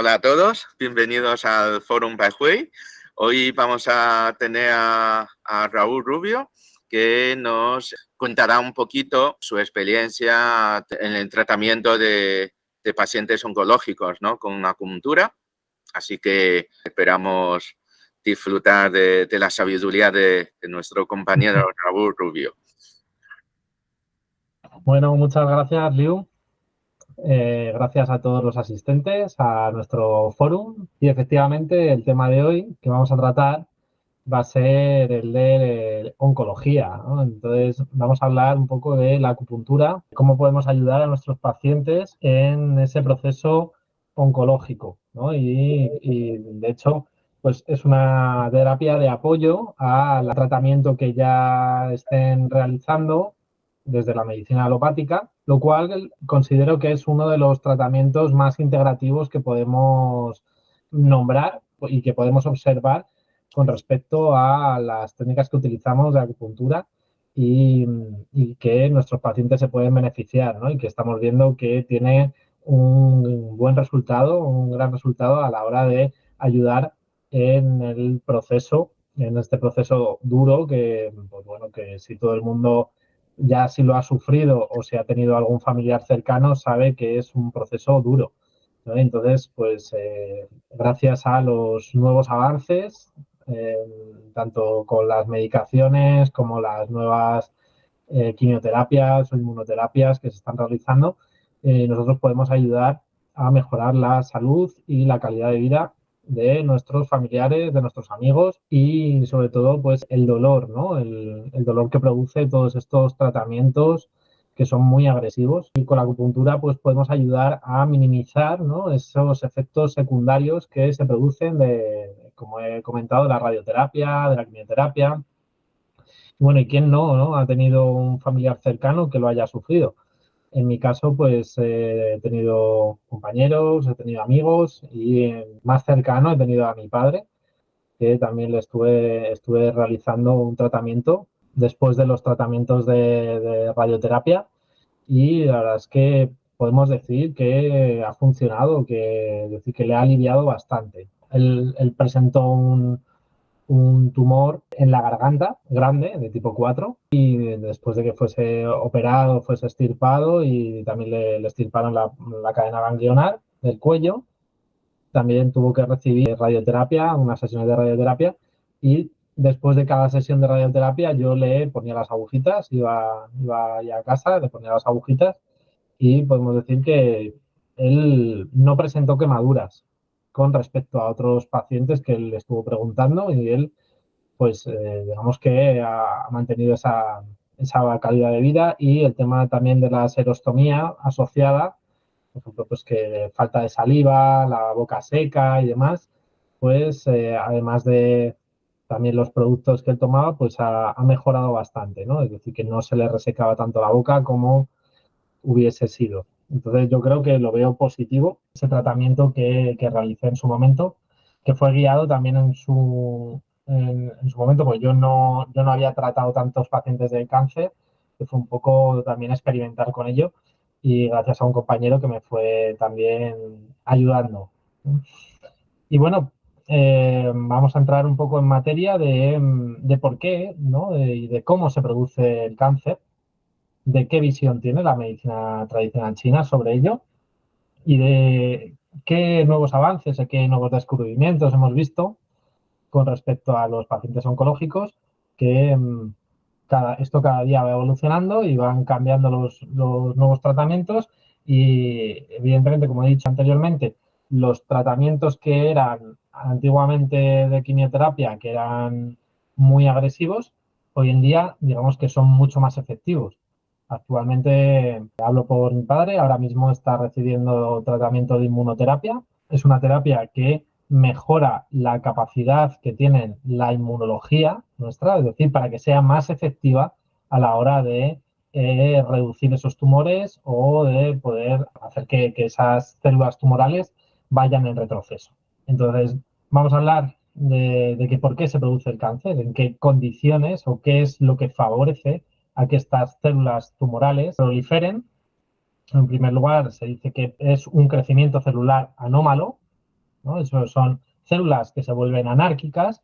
Hola a todos, bienvenidos al Forum by Hui. Hoy vamos a tener a Raúl Rubio, que nos contará un poquito su experiencia en el tratamiento de pacientes oncológicos, ¿no?, con acupuntura. Así que esperamos disfrutar de la sabiduría de nuestro compañero Raúl Rubio. Bueno, muchas gracias, Liu. Gracias a todos los asistentes a nuestro forum. Y efectivamente, el tema de hoy que vamos a tratar va a ser el de oncología, ¿no? Entonces, vamos a hablar un poco de la acupuntura, cómo podemos ayudar a nuestros pacientes en ese proceso oncológico, ¿no? Y de hecho, pues es una terapia de apoyo al tratamiento que ya estén realizando desde la medicina alopática, lo cual considero que es uno de los tratamientos más integrativos que podemos nombrar y que podemos observar con respecto a las técnicas que utilizamos de acupuntura y que nuestros pacientes se pueden beneficiar, ¿no? Y que estamos viendo que tiene un buen resultado, un gran resultado a la hora de ayudar en el proceso, en este proceso duro que, pues bueno, que si todo el mundo ya si lo ha sufrido o si ha tenido algún familiar cercano, sabe que es un proceso duro, ¿no? Entonces, pues gracias a los nuevos avances, eh, tanto con las medicaciones como las nuevas quimioterapias o inmunoterapias que se están realizando, nosotros podemos ayudar a mejorar la salud y la calidad de vida de nuestros familiares, de nuestros amigos y sobre todo pues el dolor, ¿no? El dolor que produce todos estos tratamientos que son muy agresivos y con la acupuntura pues podemos ayudar a minimizar, ¿no?, esos efectos secundarios que se producen de, como he comentado, de la radioterapia, de la quimioterapia. Bueno, ¿y quién no ha tenido un familiar cercano que lo haya sufrido? En mi caso, pues he tenido compañeros, he tenido amigos y más cercano he tenido a mi padre, que también le estuve realizando un tratamiento después de los tratamientos de radioterapia y la verdad es que podemos decir que ha funcionado, que, decir, que le ha aliviado bastante. Él presentó un tumor en la garganta grande de tipo 4 y después de que fuese operado, fuese extirpado y también le extirparon la cadena ganglionar del cuello, también tuvo que recibir radioterapia, unas sesiones de radioterapia y después de cada sesión de radioterapia yo le ponía las agujitas, iba ya a casa, le ponía las agujitas y podemos decir que él no presentó quemaduras con respecto a otros pacientes que él estuvo preguntando y él pues digamos que ha mantenido esa calidad de vida y el tema también de la serostomía asociada, por ejemplo, pues que falta de saliva, la boca seca y demás, pues además de también los productos que él tomaba, pues ha mejorado bastante, ¿no? Es decir, que no se le resecaba tanto la boca como hubiese sido. Entonces yo creo que lo veo positivo, ese tratamiento que realicé en su momento, que fue guiado también en su momento, pues yo no había tratado tantos pacientes de cáncer, que fue un poco también experimentar con ello y gracias a un compañero que me fue también ayudando. Y bueno, vamos a entrar un poco en materia de por qué, ¿no?, y de cómo se produce el cáncer, de qué visión tiene la medicina tradicional china sobre ello y de qué nuevos avances y qué nuevos descubrimientos hemos visto con respecto a los pacientes oncológicos, que esto cada día va evolucionando y van cambiando los nuevos tratamientos y evidentemente, como he dicho anteriormente, los tratamientos que eran antiguamente de quimioterapia, que eran muy agresivos, hoy en día digamos que son mucho más efectivos. Actualmente, hablo por mi padre, ahora mismo está recibiendo tratamiento de inmunoterapia. Es una terapia que mejora la capacidad que tiene la inmunología nuestra, es decir, para que sea más efectiva a la hora de reducir esos tumores o de poder hacer que esas células tumorales vayan en retroceso. Entonces, vamos a hablar de que por qué se produce el cáncer, en qué condiciones o qué es lo que favorece a que estas células tumorales proliferen. En primer lugar, se dice que es un crecimiento celular anómalo, ¿no? Eso son células que se vuelven anárquicas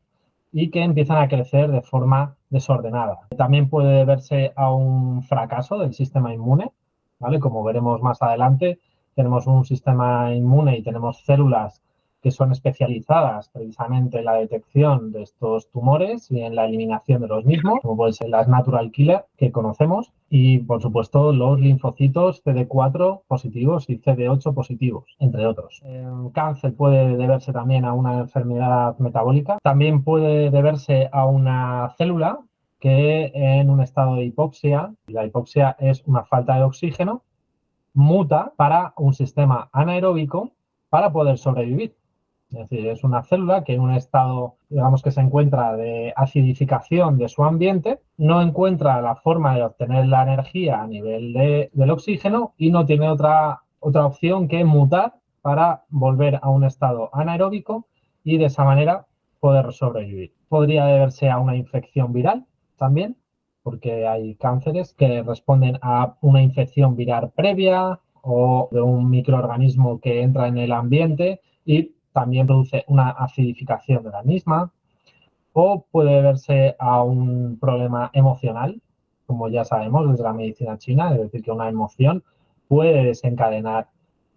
y que empiezan a crecer de forma desordenada. También puede deberse a un fracaso del sistema inmune, ¿vale? Como veremos más adelante, tenemos un sistema inmune y tenemos células que son especializadas precisamente en la detección de estos tumores y en la eliminación de los mismos, como pueden ser las natural killer que conocemos, y por supuesto los linfocitos CD4 positivos y CD8 positivos, entre otros. El cáncer puede deberse también a una enfermedad metabólica, también puede deberse a una célula que en un estado de hipoxia, la hipoxia es una falta de oxígeno, muta para un sistema anaeróbico para poder sobrevivir. Es decir, es una célula que en un estado, digamos que se encuentra de acidificación de su ambiente, no encuentra la forma de obtener la energía a nivel del oxígeno y no tiene otra opción que mutar para volver a un estado anaeróbico y de esa manera poder sobrevivir. Podría deberse a una infección viral también, porque hay cánceres que responden a una infección viral previa o de un microorganismo que entra en el ambiente y también produce una acidificación de la misma, o puede deberse a un problema emocional, como ya sabemos desde la medicina china, es decir, que una emoción puede desencadenar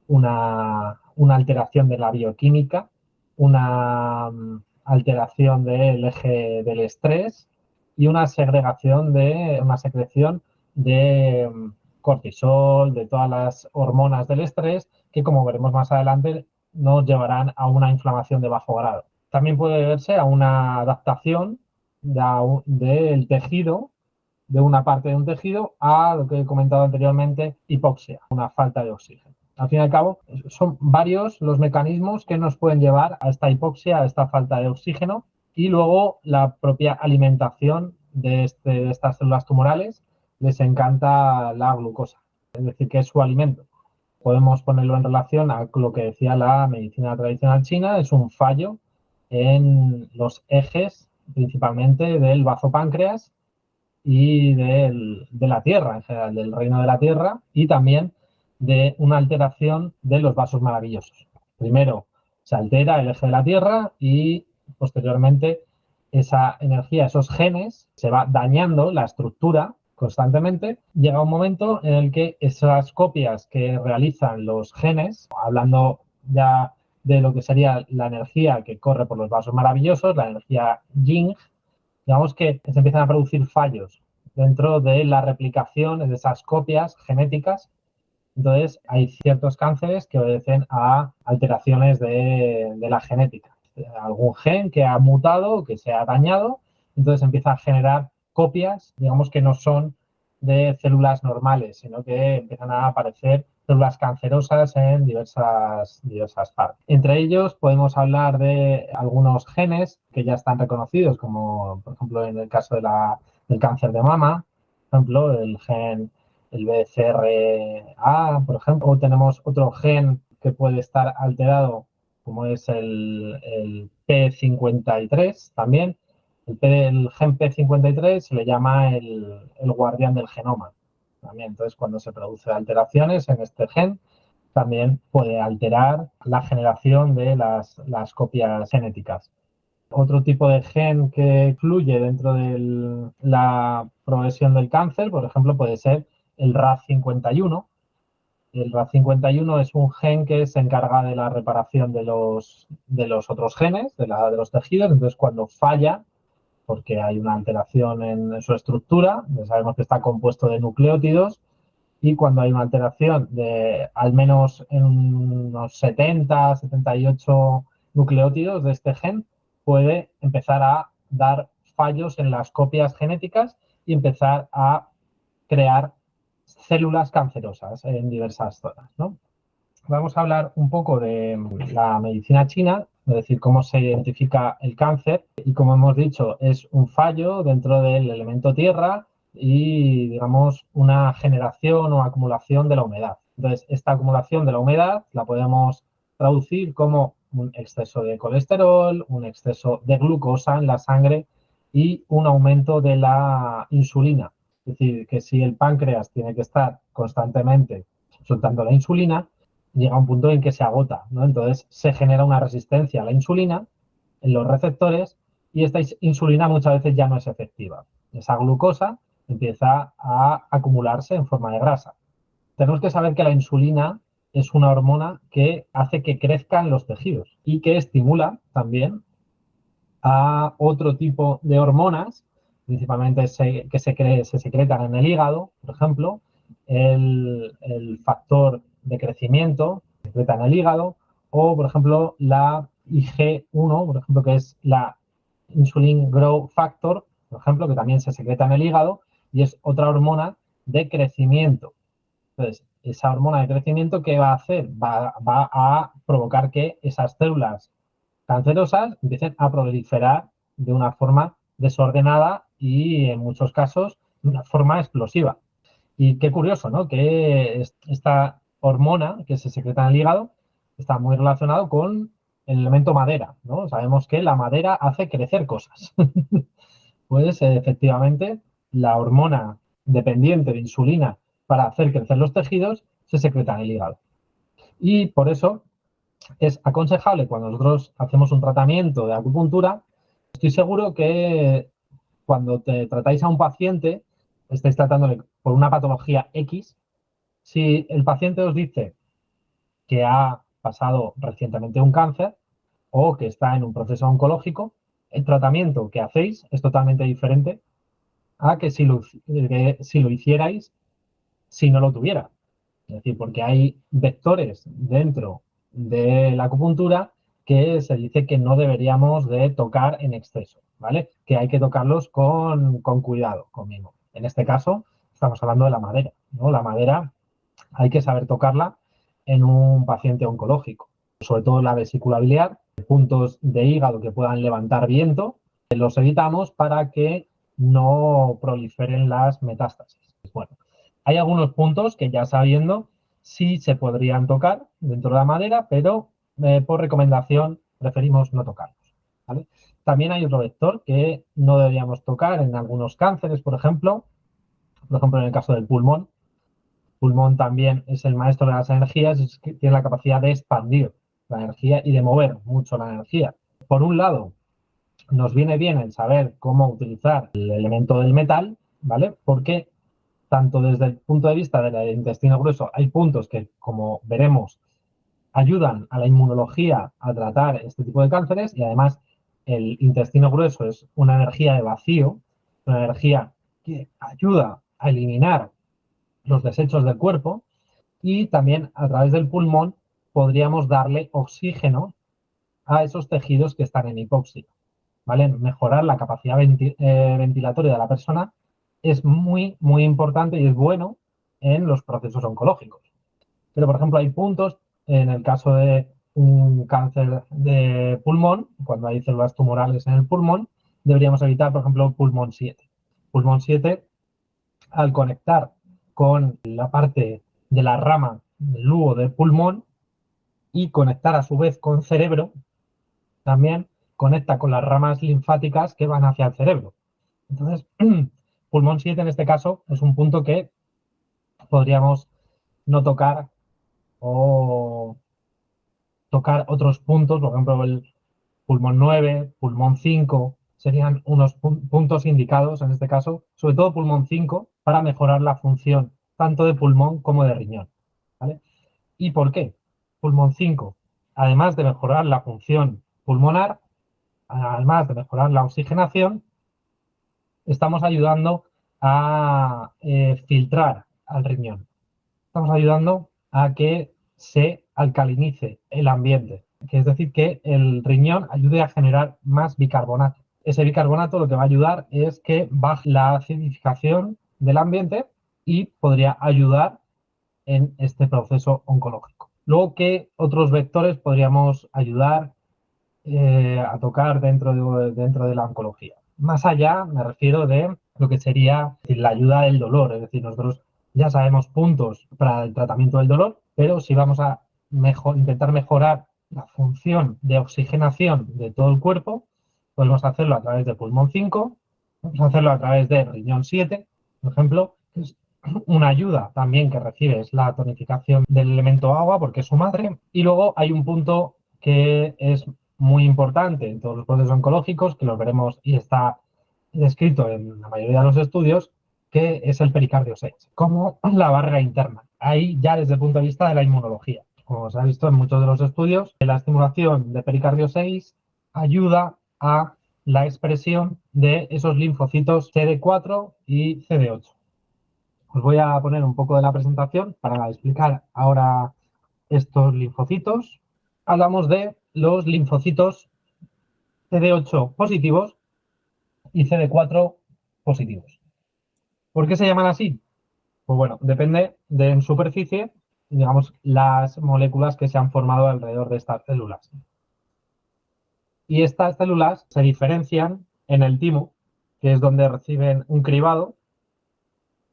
una alteración de la bioquímica, una alteración del eje del estrés y una secreción de cortisol, de todas las hormonas del estrés, que como veremos más adelante nos llevarán a una inflamación de bajo grado. También puede deberse a una adaptación del tejido, de una parte de un tejido, a lo que he comentado anteriormente, hipoxia, una falta de oxígeno. Al fin y al cabo, son varios los mecanismos que nos pueden llevar a esta hipoxia, a esta falta de oxígeno, y luego la propia alimentación de estas células tumorales les encanta la glucosa, es decir, que es su alimento. Podemos ponerlo en relación a lo que decía la medicina tradicional china, es un fallo en los ejes, principalmente del bazo páncreas y de la Tierra, en general, del reino de la Tierra, y también de una alteración de los vasos maravillosos. Primero se altera el eje de la Tierra y posteriormente esa energía, esos genes, se va dañando la estructura constantemente. Llega un momento en el que esas copias que realizan los genes, hablando ya de lo que sería la energía que corre por los vasos maravillosos, la energía Yin, digamos que se empiezan a producir fallos dentro de la replicación de esas copias genéticas. Entonces, hay ciertos cánceres que obedecen a alteraciones de la genética. Algún gen que ha mutado, que se ha dañado, entonces empieza a generar copias, digamos que no son de células normales, sino que empiezan a aparecer células cancerosas en diversas partes. Entre ellos podemos hablar de algunos genes que ya están reconocidos, como por ejemplo en el caso del cáncer de mama, por ejemplo, el BCRA, por ejemplo, o tenemos otro gen que puede estar alterado, como es el P53 también. El gen P53 se le llama el guardián del genoma también. Entonces, cuando se producen alteraciones en este gen, también puede alterar la generación de las copias genéticas. Otro tipo de gen que influye dentro de la progresión del cáncer, por ejemplo, puede ser el RAF51. El RAF51 es un gen que se encarga de la reparación de los otros genes, de los tejidos. Entonces, cuando falla, porque hay una alteración en su estructura, ya sabemos que está compuesto de nucleótidos, y cuando hay una alteración de al menos en unos 70, 78 nucleótidos de este gen, puede empezar a dar fallos en las copias genéticas y empezar a crear células cancerosas en diversas zonas, ¿no? Vamos a hablar un poco de la medicina china, es decir, cómo se identifica el cáncer. Y como hemos dicho, es un fallo dentro del elemento tierra y, digamos, una generación o acumulación de la humedad. Entonces, esta acumulación de la humedad la podemos traducir como un exceso de colesterol, un exceso de glucosa en la sangre y un aumento de la insulina. Es decir, que si el páncreas tiene que estar constantemente soltando la insulina, llega a un punto en que se agota, ¿no? Entonces se genera una resistencia a la insulina en los receptores y esta insulina muchas veces ya no es efectiva. Esa glucosa empieza a acumularse en forma de grasa. Tenemos que saber que la insulina es una hormona que hace que crezcan los tejidos y que estimula también a otro tipo de hormonas, principalmente que se secretan en el hígado, por ejemplo, el factor de crecimiento se secreta en el hígado, o, por ejemplo, la IG1, por ejemplo, que es la Insulin Growth Factor, por ejemplo, que también se secreta en el hígado y es otra hormona de crecimiento. Entonces, esa hormona de crecimiento, ¿qué va a hacer? Va a provocar que esas células cancerosas empiecen a proliferar de una forma desordenada y, en muchos casos, de una forma explosiva. Y qué curioso, ¿no? Que esta hormona que se secreta en el hígado está muy relacionado con el elemento madera, ¿no? Sabemos que la madera hace crecer cosas. Pues efectivamente la hormona dependiente de insulina para hacer crecer los tejidos se secreta en el hígado. Y por eso es aconsejable cuando nosotros hacemos un tratamiento de acupuntura, estoy seguro que cuando te tratáis a un paciente, estáis tratándole por una patología X, si el paciente os dice que ha pasado recientemente un cáncer o que está en un proceso oncológico, el tratamiento que hacéis es totalmente diferente a que si lo hicierais si no lo tuviera. Es decir, porque hay vectores dentro de la acupuntura que se dice que no deberíamos de tocar en exceso, ¿vale? Que hay que tocarlos con cuidado, con mimo. En este caso, estamos hablando de la madera, ¿no? La madera hay que saber tocarla en un paciente oncológico, sobre todo la vesícula biliar, puntos de hígado que puedan levantar viento, los evitamos para que no proliferen las metástasis. Bueno, hay algunos puntos que ya sabiendo sí se podrían tocar dentro de la madera, pero por recomendación preferimos no tocarlos, ¿vale? También hay otro vector que no deberíamos tocar en algunos cánceres, por ejemplo en el caso del pulmón. Pulmón también es el maestro de las energías, es que tiene la capacidad de expandir la energía y de mover mucho la energía. Por un lado, nos viene bien el saber cómo utilizar el elemento del metal, ¿vale? Porque tanto desde el punto de vista del intestino grueso hay puntos que, como veremos, ayudan a la inmunología a tratar este tipo de cánceres y además el intestino grueso es una energía de vacío, una energía que ayuda a eliminar los desechos del cuerpo y también a través del pulmón podríamos darle oxígeno a esos tejidos que están en hipoxia, ¿vale? Mejorar la capacidad ventilatoria de la persona es muy, muy importante y es bueno en los procesos oncológicos. Pero, por ejemplo, hay puntos, en el caso de un cáncer de pulmón, cuando hay células tumorales en el pulmón, deberíamos evitar, por ejemplo, pulmón 7. Pulmón 7, al conectar con la parte de la rama del lugo del pulmón y conectar a su vez con cerebro, también conecta con las ramas linfáticas que van hacia el cerebro. Entonces, pulmón 7 en este caso es un punto que podríamos no tocar o tocar otros puntos, por ejemplo, el pulmón 9, pulmón 5, serían unos puntos indicados en este caso, sobre todo pulmón 5, para mejorar la función tanto de pulmón como de riñón, ¿vale? ¿Y por qué? Pulmón 5, además de mejorar la función pulmonar, además de mejorar la oxigenación, estamos ayudando a filtrar al riñón. Estamos ayudando a que se alcalinice el ambiente, que es decir, que el riñón ayude a generar más bicarbonato. Ese bicarbonato lo que va a ayudar es que baje la acidificación del ambiente y podría ayudar en este proceso oncológico. Luego, ¿qué otros vectores podríamos ayudar a tocar dentro de la oncología? Más allá, me refiero de lo que sería la ayuda del dolor, es decir, nosotros ya sabemos puntos para el tratamiento del dolor, pero si vamos a intentar mejorar la función de oxigenación de todo el cuerpo, podemos hacerlo a través de pulmón 5, podemos hacerlo a través de riñón 7, por ejemplo, que es una ayuda también que recibe es la tonificación del elemento agua, porque es su madre. Y luego hay un punto que es muy importante en todos los procesos oncológicos, que lo veremos y está descrito en la mayoría de los estudios, que es el pericardio 6, como la barrera interna. Ahí ya desde el punto de vista de la inmunología. Como se ha visto en muchos de los estudios, la estimulación de pericardio 6 ayuda a la expresión de esos linfocitos CD4 y CD8. Os voy a poner un poco de la presentación para explicar ahora estos linfocitos. Hablamos de los linfocitos CD8 positivos y CD4 positivos. ¿Por qué se llaman así? Pues bueno, depende de en superficie, digamos, las moléculas que se han formado alrededor de estas células. Y estas células se diferencian en el timo, que es donde reciben un cribado.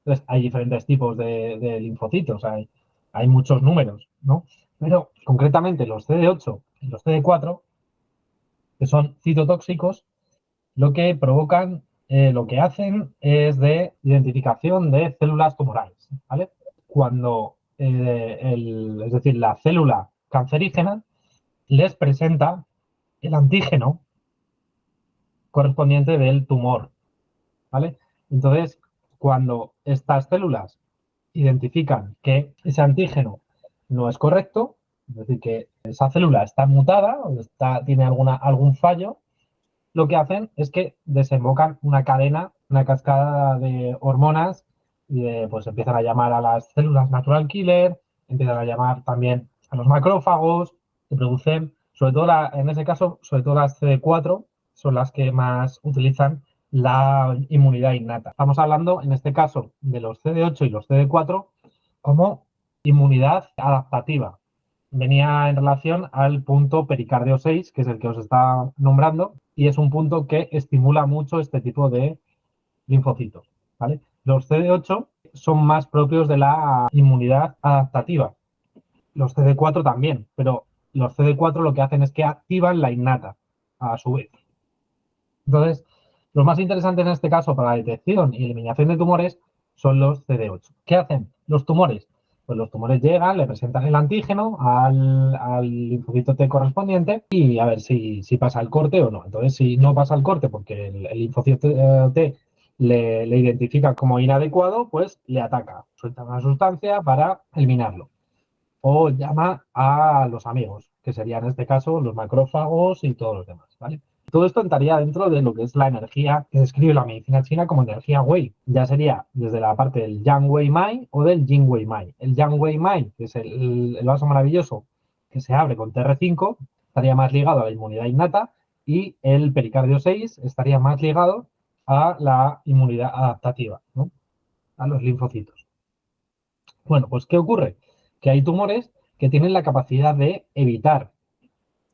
Entonces, hay diferentes tipos de linfocitos, hay muchos números, ¿no? Pero concretamente los CD8 y los CD4, que son citotóxicos, lo que provocan, lo que hacen es de identificación de células tumorales, ¿vale? Cuando, es decir, la célula cancerígena les presenta el antígeno correspondiente del tumor, ¿vale? Entonces, cuando estas células identifican que ese antígeno no es correcto, es decir, que esa célula está mutada o tiene algún fallo, lo que hacen es que desembocan una cadena, una cascada de hormonas y pues empiezan a llamar a las células natural killer, empiezan a llamar también a los macrófagos, que producen, sobre todo en ese caso, sobre todo las CD4 son las que más utilizan la inmunidad innata. Estamos hablando, en este caso, de los CD8 y los CD4 como inmunidad adaptativa. Venía en relación al punto pericardio 6, que es el que os está nombrando, y es un punto que estimula mucho este tipo de linfocitos, ¿vale? Los CD8 son más propios de la inmunidad adaptativa. Los CD4 también, pero los CD4 lo que hacen es que activan la innata a su vez. Entonces, los más interesantes en este caso para la detección y eliminación de tumores son los CD8. ¿Qué hacen los tumores? Pues los tumores llegan, le presentan el antígeno al linfocito T correspondiente y a ver si pasa el corte o no. Entonces, si no pasa el corte porque el linfocito T le identifica como inadecuado, pues le ataca, suelta una sustancia para eliminarlo. O llama a los amigos, que serían en este caso los macrófagos y todos los demás, ¿vale? Todo esto entraría dentro de lo que es la energía que describe la medicina china como energía Wei. Ya sería desde la parte del Yang Wei Mai o del Jing Wei Mai. El Yang Wei Mai, que es el vaso maravilloso que se abre con TR5, estaría más ligado a la inmunidad innata y el pericardio 6 estaría más ligado a la inmunidad adaptativa, ¿no? A los linfocitos. Bueno, pues ¿qué ocurre? Que hay tumores que tienen la capacidad de evitar,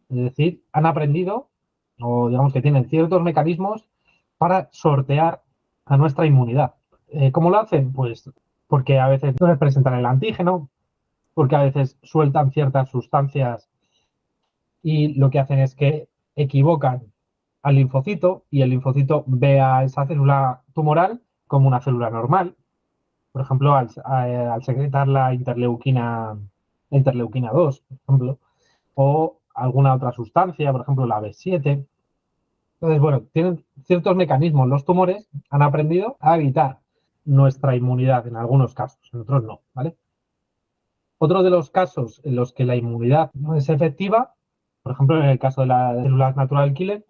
es decir, han aprendido o digamos que tienen ciertos mecanismos para sortear a nuestra inmunidad. ¿Cómo lo hacen? Pues porque a veces no les presentan el antígeno, porque a veces sueltan ciertas sustancias y lo que hacen es que equivocan al linfocito y el linfocito ve a esa célula tumoral como una célula normal. Por ejemplo, al secretar la interleuquina 2, por ejemplo, o alguna otra sustancia, por ejemplo, la B7. Entonces, bueno, tienen ciertos mecanismos. Los tumores han aprendido a evitar nuestra inmunidad en algunos casos, en otros no, ¿vale? Otro de los casos en los que la inmunidad no es efectiva, por ejemplo, en el caso de las células natural killer,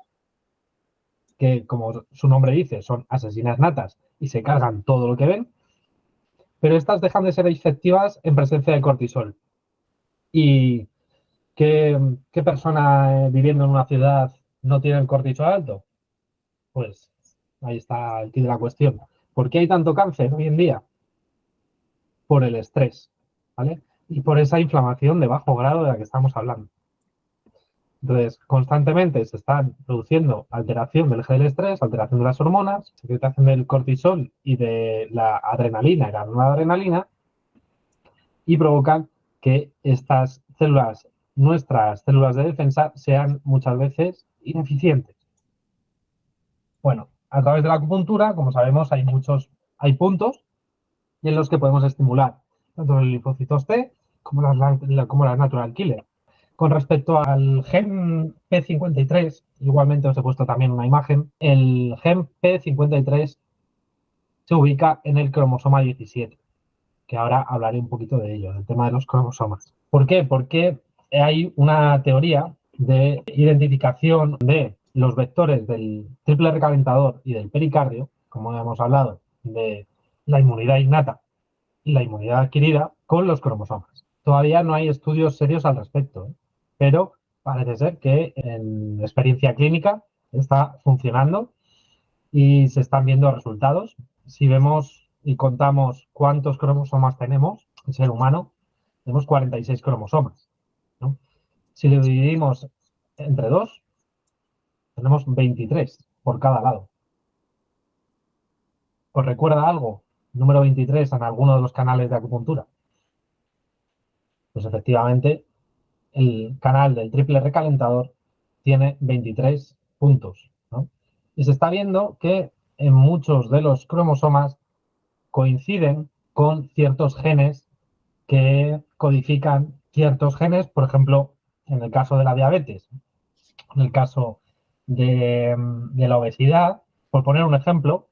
que como su nombre dice, son asesinas natas y se cargan todo lo que ven, pero estas dejan de ser efectivas en presencia de cortisol. ¿Y qué persona viviendo en una ciudad no tiene el cortisol alto? Pues ahí está el quid de la cuestión. ¿Por qué hay tanto cáncer hoy en día? Por el estrés, ¿vale? Y por esa inflamación de bajo grado de la que estamos hablando. Entonces, constantemente se están produciendo alteración del eje del estrés, alteración de las hormonas, secretación del cortisol y de la adrenalina y la noradrenalina, y provocan que estas células, nuestras células de defensa, sean muchas veces ineficientes. Bueno, a través de la acupuntura, como sabemos, hay puntos y en los que podemos estimular tanto los linfocitos T como las natural killer. Con respecto al gen P53, igualmente os he puesto también una imagen, el gen P53 se ubica en el cromosoma 17, que ahora hablaré un poquito de ello, del tema de los cromosomas. ¿Por qué? Porque hay una teoría de identificación de los vectores del triple recalentador y del pericardio, como hemos hablado, de la inmunidad innata y la inmunidad adquirida con los cromosomas. Todavía no hay estudios serios al respecto, pero parece ser que en experiencia clínica está funcionando y se están viendo resultados. Si vemos y contamos cuántos cromosomas tenemos, el ser humano, tenemos 46 cromosomas, ¿no? Si lo dividimos entre dos, tenemos 23 por cada lado. ¿Os recuerda algo? Número 23 en alguno de los canales de acupuntura. Pues efectivamente, el canal del triple recalentador tiene 23 puntos, ¿no? Y se está viendo que en muchos de los cromosomas coinciden con ciertos genes que codifican ciertos genes, por ejemplo, en el caso de la diabetes, en el caso de la obesidad, por poner un ejemplo,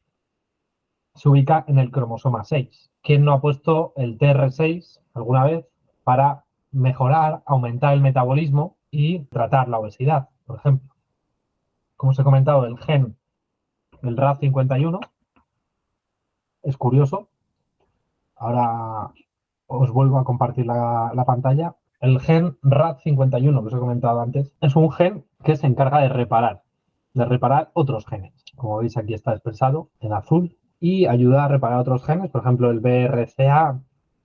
se ubica en el cromosoma 6. ¿Quién no ha puesto el TR6 alguna vez para mejorar, aumentar el metabolismo y tratar la obesidad, por ejemplo? Como os he comentado, el gen del RAD51 es curioso. Ahora os vuelvo a compartir la pantalla. El gen RAD51 que os he comentado antes es un gen que se encarga de reparar otros genes. Como veis, aquí está expresado en azul y ayuda a reparar otros genes, por ejemplo, el BRCA1,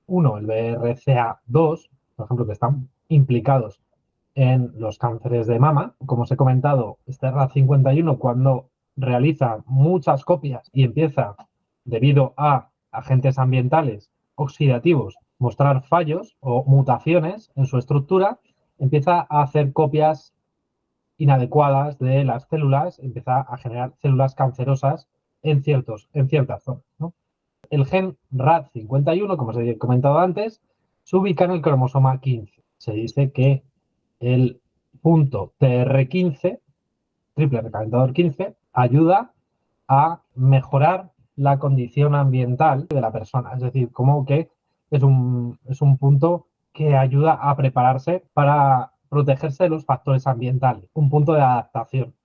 el BRCA2, por ejemplo, que están implicados en los cánceres de mama. Como os he comentado, este RAD51, cuando realiza muchas copias y empieza, debido a agentes ambientales oxidativos, mostrar fallos o mutaciones en su estructura, empieza a hacer copias inadecuadas de las células, empieza a generar células cancerosas en ciertas zonas, ¿no? El gen RAD51, como os he comentado antes, se ubica en el cromosoma 15. Se dice que el punto TR15, triple recalentador 15, ayuda a mejorar la condición ambiental de la persona. Es decir, como que es un punto que ayuda a prepararse para protegerse de los factores ambientales, un punto de adaptación.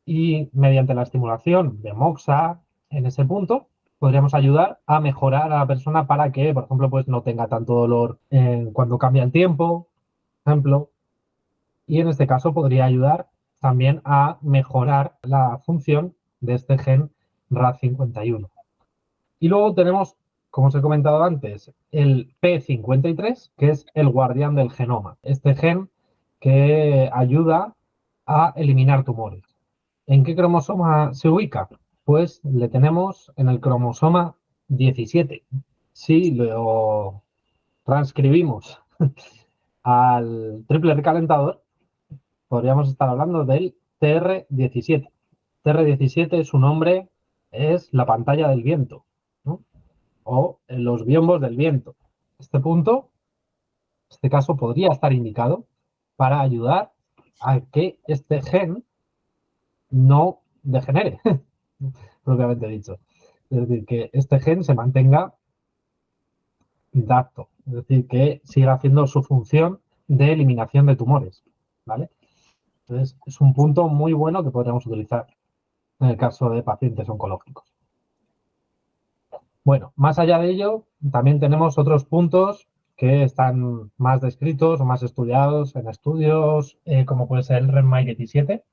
Y mediante la estimulación de MOXA en ese punto, podríamos ayudar a mejorar a la persona para que, por ejemplo, pues no tenga tanto dolor cuando cambia el tiempo, por ejemplo. Y en este caso podría ayudar también a mejorar la función de este gen RAD51. Y luego tenemos, como os he comentado antes, el P53, que es el guardián del genoma. Este gen que ayuda a eliminar tumores. ¿En qué cromosoma se ubica? Pues le tenemos en el cromosoma 17. Si lo transcribimos al triple recalentador, podríamos estar hablando del TR17. TR17, su nombre es la pantalla del viento, ¿no? O los biombos del viento. Este punto, en este caso, podría estar indicado para ayudar a que este gen no degenere, propiamente dicho. Es decir, que este gen se mantenga intacto, es decir, que siga haciendo su función de eliminación de tumores, ¿vale? Entonces, es un punto muy bueno que podríamos utilizar en el caso de pacientes oncológicos. Bueno, más allá de ello, también tenemos otros puntos que están más descritos o más estudiados en estudios, como puede ser el REM 17,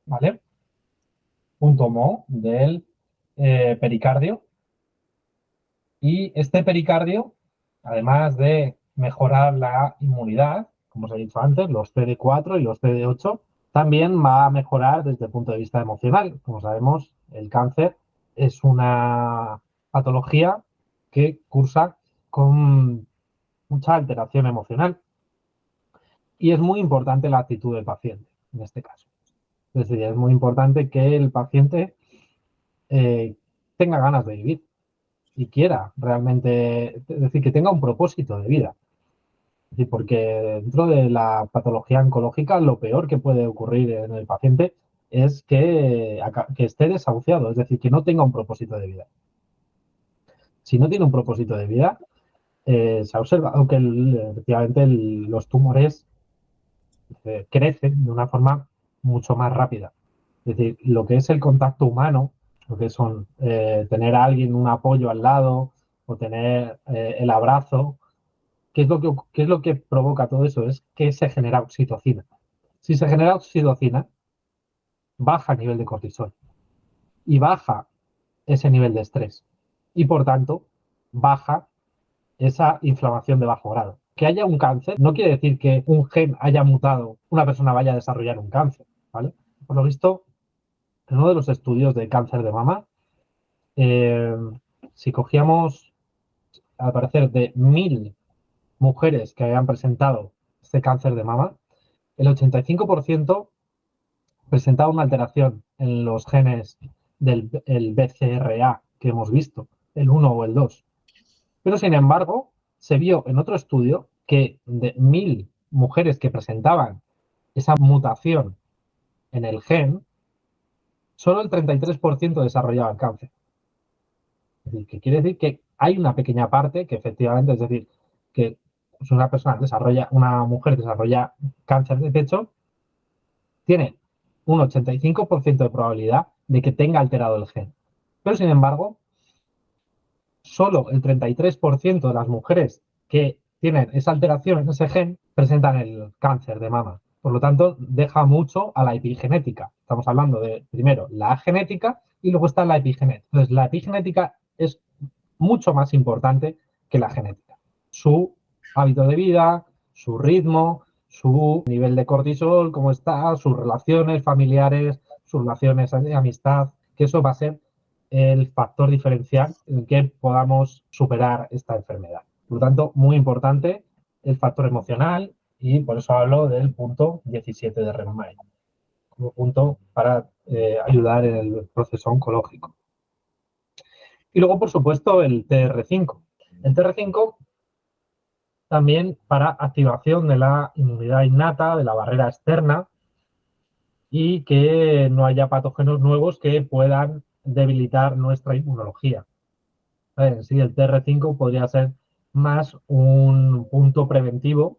¿vale? Punto MO del pericardio. Y este pericardio, además de mejorar la inmunidad, como os he dicho antes, los CD4 y los CD8, también va a mejorar desde el punto de vista emocional. Como sabemos, el cáncer es una patología que cursa con mucha alteración emocional. Y es muy importante la actitud del paciente, en este caso. Es decir, es muy importante que el paciente tenga ganas de vivir y quiera realmente, es decir, que tenga un propósito de vida. Es decir, porque dentro de la patología oncológica lo peor que puede ocurrir en el paciente es que esté desahuciado, es decir, que no tenga un propósito de vida. Si no tiene un propósito de vida, se ha observado que efectivamente los tumores crecen de una forma mucho más rápida. Es decir, lo que es el contacto humano, lo que son tener a alguien, un apoyo al lado o tener el abrazo, qué es lo que provoca todo eso? Es que se genera oxitocina. Si se genera oxitocina, baja el nivel de cortisol y baja ese nivel de estrés y por tanto baja esa inflamación de bajo grado. Que haya un cáncer no quiere decir que un gen haya mutado, una persona vaya a desarrollar un cáncer, ¿vale? Por lo visto, en uno de los estudios de cáncer de mama, eh, si cogíamos, al parecer, de 1000 mujeres que habían presentado este cáncer de mama, el 85% presentaba una alteración en los genes del el BCRA que hemos visto, el 1 o el 2. Pero, sin embargo, se vio en otro estudio que de 1000 mujeres que presentaban esa mutación en el gen, solo el 33% desarrollaba el cáncer. Es decir, que quiere decir que hay una pequeña parte que efectivamente, es decir, que si una mujer desarrolla cáncer de pecho, tiene un 85% de probabilidad de que tenga alterado el gen. Pero, sin embargo, solo el 33% de las mujeres que tienen esa alteración en ese gen presentan el cáncer de mama. Por lo tanto, deja mucho a la epigenética. Estamos hablando de, primero, la genética y luego está la epigenética. Entonces, la epigenética es mucho más importante que la genética. Su hábito de vida, su ritmo, su nivel de cortisol, cómo está, sus relaciones familiares, sus relaciones de amistad, que eso va a ser el factor diferencial en que podamos superar esta enfermedad. Por lo tanto, muy importante el factor emocional y por eso hablo del punto 17 de Rheumate, como punto para ayudar en el proceso oncológico. Y luego, por supuesto, el TR5. El TR5 también para activación de la inmunidad innata, de la barrera externa y que no haya patógenos nuevos que puedan debilitar nuestra inmunología. Sí, el TR5 podría ser más un punto preventivo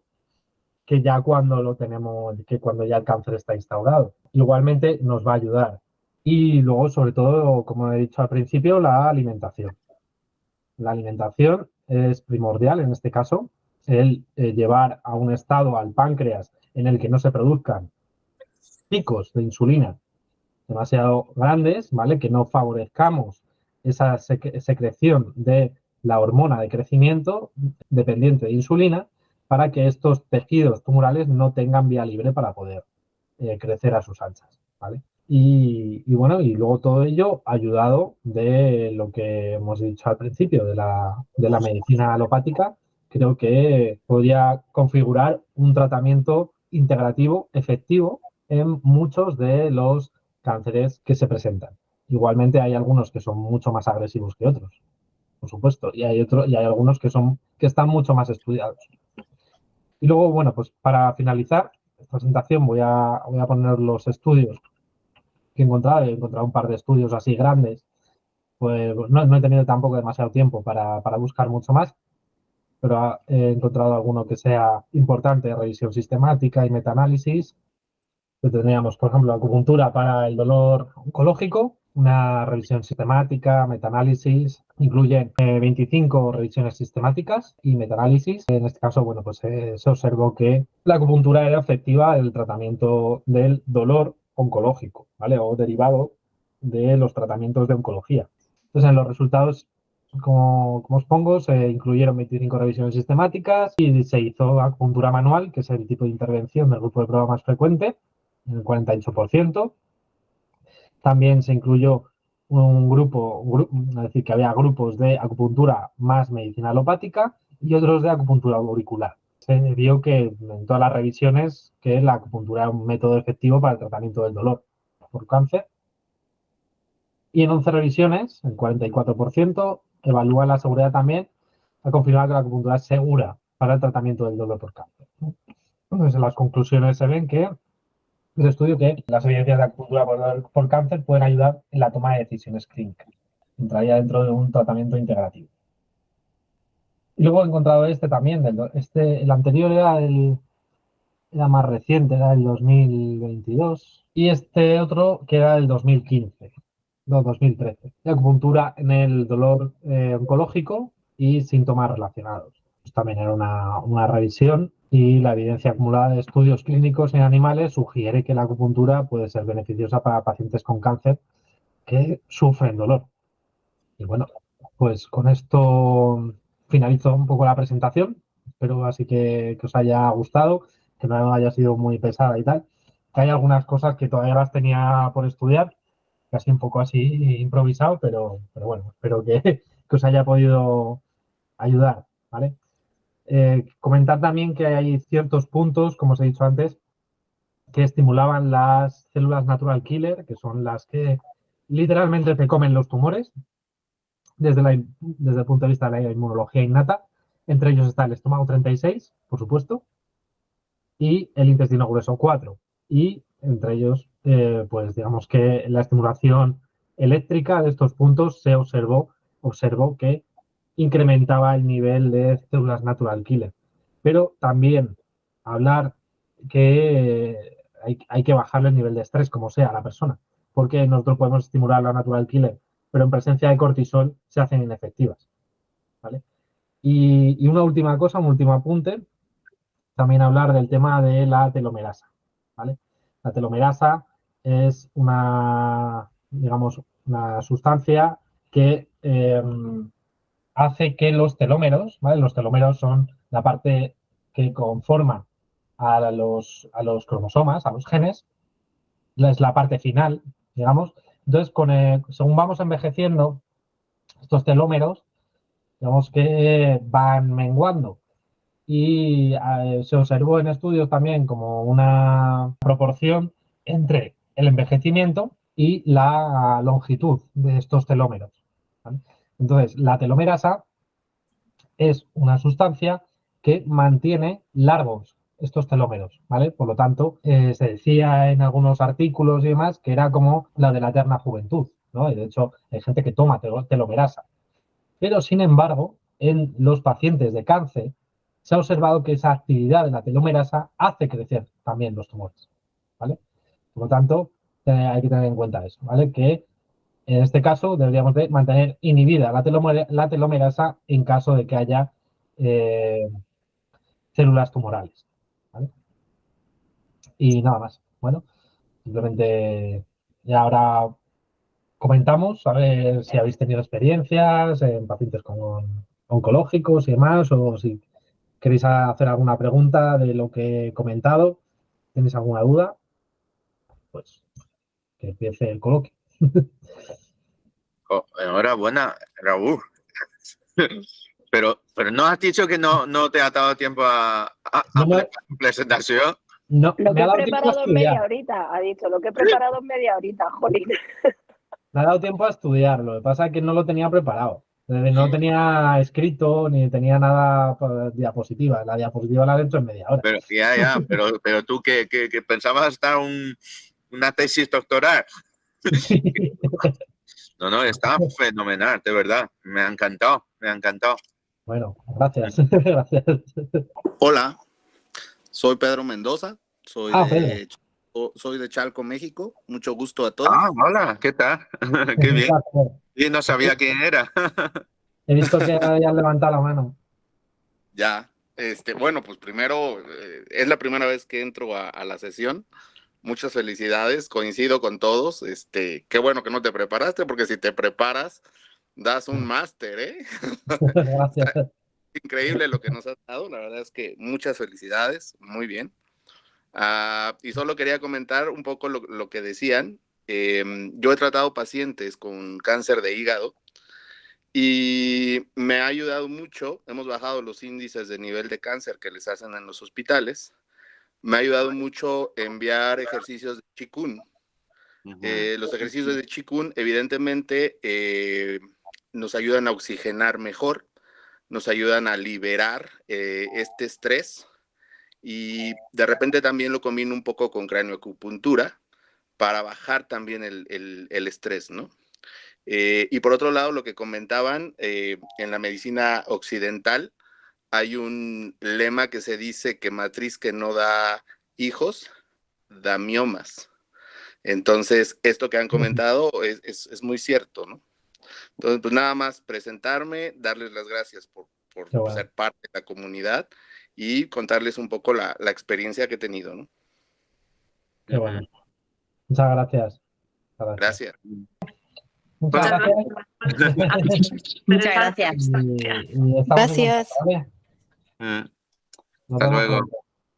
que ya cuando lo tenemos, que cuando ya el cáncer está instaurado. Igualmente nos va a ayudar. Y luego, sobre todo, como he dicho al principio, la alimentación. La alimentación es primordial en este caso, el llevar a un estado al páncreas en el que no se produzcan picos de insulina demasiado grandes, ¿vale? Que no favorezcamos esa secreción de la hormona de crecimiento dependiente de insulina para que estos tejidos tumorales no tengan vía libre para poder crecer a sus anchas, ¿vale? Y bueno, y luego todo ello ayudado de lo que hemos dicho al principio, de la medicina alopática, creo que podría configurar un tratamiento integrativo efectivo en muchos de los cánceres que se presentan. Igualmente hay algunos que son mucho más agresivos que otros, por supuesto, y hay algunos que están mucho más estudiados. Y luego, bueno, pues para finalizar esta presentación voy a poner los estudios que he encontrado un par de estudios así grandes, pues no he tenido tampoco demasiado tiempo para buscar mucho más, pero he encontrado alguno que sea importante, revisión sistemática y metaanálisis. Tendríamos, por ejemplo, acupuntura para el dolor oncológico, una revisión sistemática, metaanálisis, incluye 25 revisiones sistemáticas y metaanálisis. En este caso, bueno, pues se observó que la acupuntura era efectiva en el tratamiento del dolor oncológico, ¿vale? O derivado de los tratamientos de oncología. Entonces, en los resultados, como os pongo, se incluyeron 25 revisiones sistemáticas y se hizo acupuntura manual, que es el tipo de intervención del grupo de prueba más frecuente, en el 48%. También se incluyó es decir, que había grupos de acupuntura más medicina alopática y otros de acupuntura auricular. Se vio que en todas las revisiones que la acupuntura era un método efectivo para el tratamiento del dolor por cáncer. Y en 11 revisiones, el 44%, evalúa la seguridad también, ha confirmado que la acupuntura es segura para el tratamiento del dolor por cáncer. Entonces, en las conclusiones se ven que el estudio que las evidencias de acupuntura por cáncer pueden ayudar en la toma de decisiones clínicas. Entraría dentro de un tratamiento integrativo. Y luego he encontrado este también, el anterior era más reciente, era el 2022, y este otro que era el 2015, no, 2013, de acupuntura en el dolor oncológico y síntomas relacionados. Pues también era una revisión y la evidencia acumulada de estudios clínicos en animales sugiere que la acupuntura puede ser beneficiosa para pacientes con cáncer que sufren dolor. Y bueno, pues con esto finalizo un poco la presentación. Espero así que os haya gustado, que no haya sido muy pesada y tal. Que hay algunas cosas que todavía las tenía por estudiar, casi un poco así improvisado, pero bueno, espero que os haya podido ayudar, ¿vale? Comentar también que hay ciertos puntos, como os he dicho antes, que estimulaban las células natural killer, que son las que literalmente se comen los tumores, desde el punto de vista de la inmunología innata. Entre ellos está el estómago 36, por supuesto, y el intestino grueso 4. Y entre ellos, pues digamos que la estimulación eléctrica de estos puntos se observó que incrementaba el nivel de células natural killer. Pero también hablar que hay que bajarle el nivel de estrés, como sea, a la persona, porque nosotros podemos estimular la natural killer, pero en presencia de cortisol se hacen inefectivas, ¿vale? Y una última cosa, un último apunte, también hablar del tema de la telomerasa, ¿vale? La telomerasa es digamos, una sustancia que hace que los telómeros, ¿vale? Los telómeros son la parte que conforma a los cromosomas, a los genes, es la parte final, digamos. Entonces, según vamos envejeciendo, estos telómeros, digamos que van menguando. Y se observó en estudios también como una proporción entre el envejecimiento y la longitud de estos telómeros, ¿vale? Entonces, la telomerasa es una sustancia que mantiene largos estos telómeros, ¿vale? Por lo tanto, se decía en algunos artículos y demás que era como la de la eterna juventud, ¿no? Y de hecho, hay gente que toma telomerasa. Pero, sin embargo, en los pacientes de cáncer se ha observado que esa actividad de la telomerasa hace crecer también los tumores, ¿vale? Por lo tanto, hay que tener en cuenta eso, ¿vale? Que en este caso deberíamos de mantener inhibida la telomerasa en caso de que haya eh, células tumorales, ¿vale? Y nada más. Bueno, simplemente ya ahora comentamos a ver si habéis tenido experiencias en pacientes con oncológicos y demás, o si queréis hacer alguna pregunta de lo que he comentado, tenéis alguna duda, pues que empiece el coloquio. Oh, enhorabuena, Raúl. Pero no has dicho que no te ha dado tiempo No a me, preparar tu presentación. no, Lo me que ha he dado tiempo a preparado en estudiar. media horita, ha dicho. Lo que he preparado en media horita, jolín. Me ha dado tiempo a estudiar, lo que pasa es que no lo tenía preparado. No lo tenía escrito ni tenía nada por diapositiva. La diapositiva la he hecho en media hora. Pero pero tú que pensabas dar una tesis doctoral. Sí. No, está fenomenal, de verdad. Me ha encantado, me ha encantado. Bueno, gracias. Gracias. Hola, soy Pedro Mendoza, Pedro. soy de Chalco, México. Mucho gusto a Ah, todos. hola, ¿qué tal? Qué bien. Pedro. Y no sabía quién era. He visto que habías levantado la mano. Ya, bueno, pues primero, es la primera vez que entro a la sesión. Muchas felicidades, coincido con todos. Qué bueno que no te preparaste, porque si te preparas, das un máster, ¿eh? Gracias. Está increíble lo que nos has dado. La verdad es que muchas felicidades, muy bien. Y solo quería comentar un poco lo que decían. Yo he tratado pacientes con cáncer de hígado y me ha ayudado mucho. Hemos bajado los índices de nivel de cáncer que les hacen en los hospitales. Me ha ayudado mucho enviar ejercicios de Qigong. Los ejercicios de Qigong evidentemente nos ayudan a oxigenar mejor, nos ayudan a liberar este estrés, y de repente también lo combino un poco con cranioacupuntura para bajar también el estrés, ¿no? Y por otro lado, lo que comentaban, en la medicina occidental hay un lema que se dice que matriz que no da hijos, da miomas. Entonces, esto que han comentado es muy cierto, ¿no? Entonces, pues nada más presentarme, darles las gracias por ser parte de la comunidad y contarles un poco la experiencia que he tenido, ¿no? Qué bueno. Muchas gracias. Gracias. Muchas gracias. Muchas gracias. Y estamos en Gracias. contacto, ¿vale? Hasta Nos vemos luego. pronto.